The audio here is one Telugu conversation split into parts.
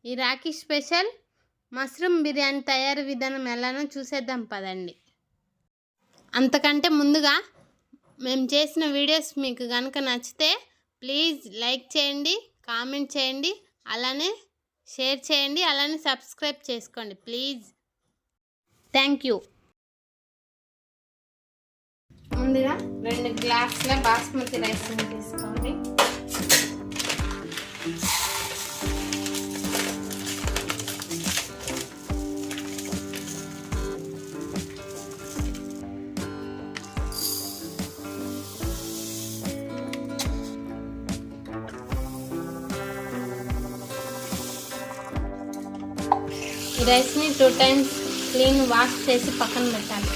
ఈ రాఖీ స్పెషల్ మష్రూమ్ బిర్యానీ తయారీ విధానం ఎలానో చూసేద్దాం పదండి. అంతకంటే ముందుగా మేము చేసిన వీడియోస్ మీకు కనుక నచ్చితే ప్లీజ్ లైక్ చేయండి, కామెంట్ చేయండి, అలానే షేర్ చేయండి, అలానే సబ్స్క్రైబ్ చేసుకోండి ప్లీజ్. Thank you. ముందుగా 2 గ్లాసుల బాస్మతి రైస్ని తీసుకోండి. ఈ రైస్ని 2 times క్లీన్ వాష్ చేసి పక్కన పెట్టాలి.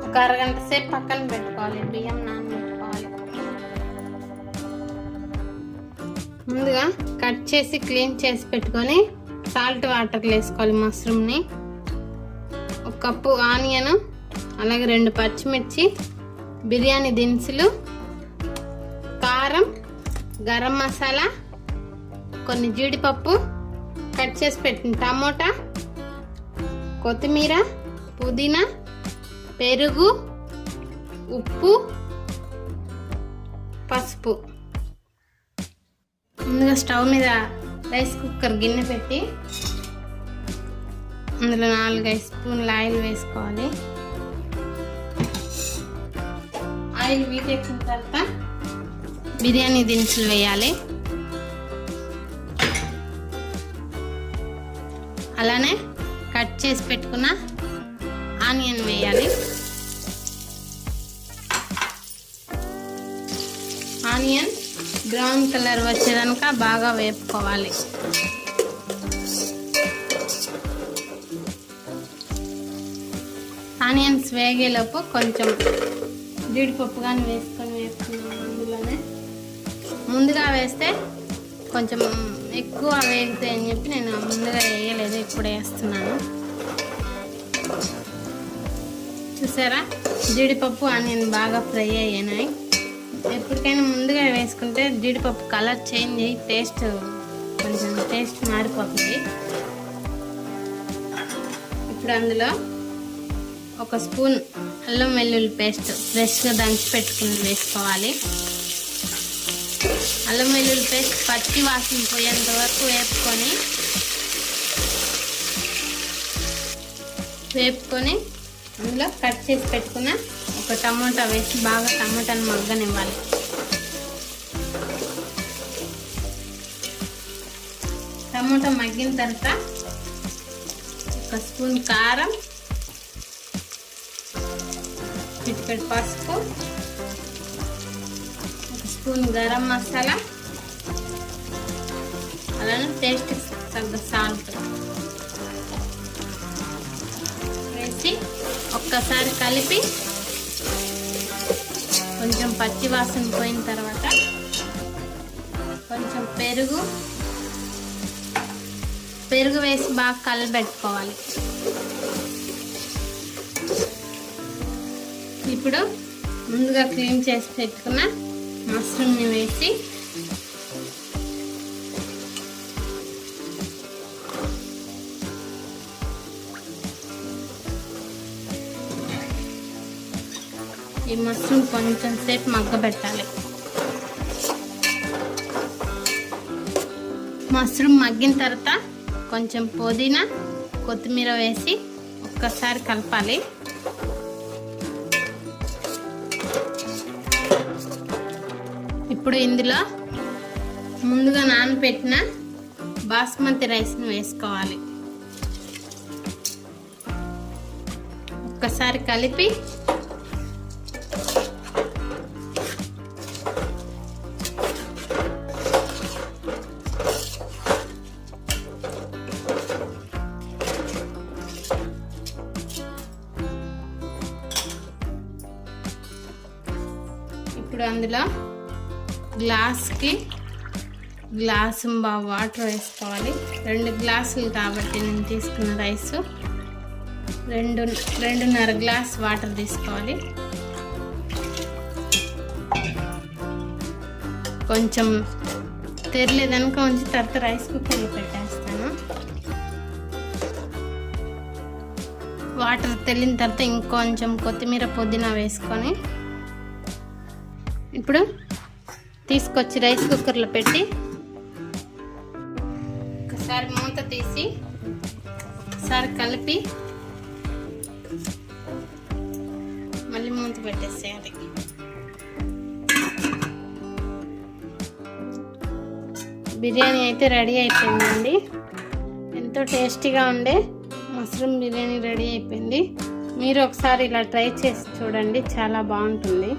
ఒక అరగంట సేపు పక్కన పెట్టుకోవాలి. బియ్యం నానబెట్టుకోవాలి. ముందుగా కట్ చేసి క్లీన్ చేసి పెట్టుకొని సాల్ట్ వాటర్లో వేసుకోవాలి మష్రూమ్ని. 1 కప్పు ఆనియన్, అలాగే 2 పచ్చిమిర్చి, బిర్యానీ దినుసులు, కారం, గరం మసాలా, కొన్ని జీడిపప్పు, కట్ చేసి పెట్టిన టమోటా, కొత్తిమీర, పుదీనా, పెరుగు, ఉప్పు, పసుపు. ముందుగా స్టవ్ మీద రైస్ కుక్కర్ గిన్నె పెట్టి అందులో 4-5 స్పూన్ల ఆయిల్ వేసుకోవాలి. ఆయిల్ వీటెక్కిన తర్వాత బిర్యానీ దినుసులు వేయాలి. అలానే కట్ చేసి పెట్టుకున్న ఆనియన్ వేయాలి. ఆనియన్ బ్రౌన్ కలర్ వచ్చేదాకా బాగా వేపుకోవాలి. ఆనియన్స్ వేగేలోపు కొంచెం జీడిపప్పు కానీ వేసుకొని వేసుకున్నాం. అందులోనే ముందుగా వేస్తే కొంచెం ఎక్కువ వేగుతాయి అని చెప్పి నేను ముందుగా వేయలేదు, ఇప్పుడు వేస్తున్నాను. చూసారా, జీడిపప్పు ఆనియన్ బాగా ఫ్రై అయ్యాయి. ఎప్పటికైనా ముందుగా వేసుకుంటే జీడిపప్పు కలర్ చేంజ్ అయ్యి కొంచెం టేస్ట్ మారిపోతుంది. ఇప్పుడు అందులో 1 స్పూన్ అల్లం వెల్లుల్లి పేస్ట్ ఫ్రెష్గా దంచి పెట్టుకుని వేసుకోవాలి. అల్లం వెల్లుల్లి పేస్ట్ పచ్చి వాసన పోయేంత వరకు వేపుకొని అందులో కట్ చేసి పెట్టుకున్న 1 టమోటా వేసి బాగా టమోటాను మగ్గనివ్వాలి. టమోటా మగ్గిన తర్వాత 1 స్పూన్ కారం, చిటికెడు పసుపు, 1 స్పూన్ గరం మసాలా, అలానే టేస్ట్ తగ్గ సాల్ట్ వేసి ఒక్కసారి కలిపి కొంచెం పచ్చి వాసన పోయిన తర్వాత కొంచెం పెరుగు వేసి బాగా కలిపెట్టుకోవాలి. ఇప్పుడు ముందుగా క్లీన్ చేసి పెట్టుకున్న మష్రూమ్ని వేసి ఈ మష్రూమ్ కొంచెం సేపు మగ్గబెట్టాలి. మష్రూమ్ మగ్గిన తర్వాత కొంచెం పుదీనా, కొత్తిమీర వేసి ఒక్కసారి కలపాలి. ఇప్పుడు ఇందులో ముందుగా నానబెట్టిన బాస్మతి రైస్ని వేసుకోవాలి. ఒక్కసారి కలిపి ఇప్పుడు అందులో గ్లాసు వాటర్ వేసుకోవాలి. 2 గ్లాసులు కాబట్టి నేను తీసుకున్న రైసు 2.5 గ్లాస్ వాటర్ తీసుకోవాలి. కొంచెం తెరలేదనుక ఉంచి తర్వాత రైస్ కుక్కర్లో పెట్టేస్తాను. వాటర్ తెల్లిన తర్వాత ఇంకొంచెం కొత్తిమీర పుదీనా వేసుకొని ఇప్పుడు తీసుకొచ్చి రైస్ కుక్కర్లో పెట్టి ఒకసారి మూత తీసి ఒకసారి కలిపి మళ్ళీ మూత పెట్టేసేయాలి. బిర్యానీ అయితే రెడీ అయిపోయిందండి. ఎంతో టేస్టీగా ఉండే మష్రూమ్ బిర్యానీ రెడీ అయిపోయింది. మీరు ఒకసారి ఇలా ట్రై చేసి చూడండి, చాలా బాగుంటుంది.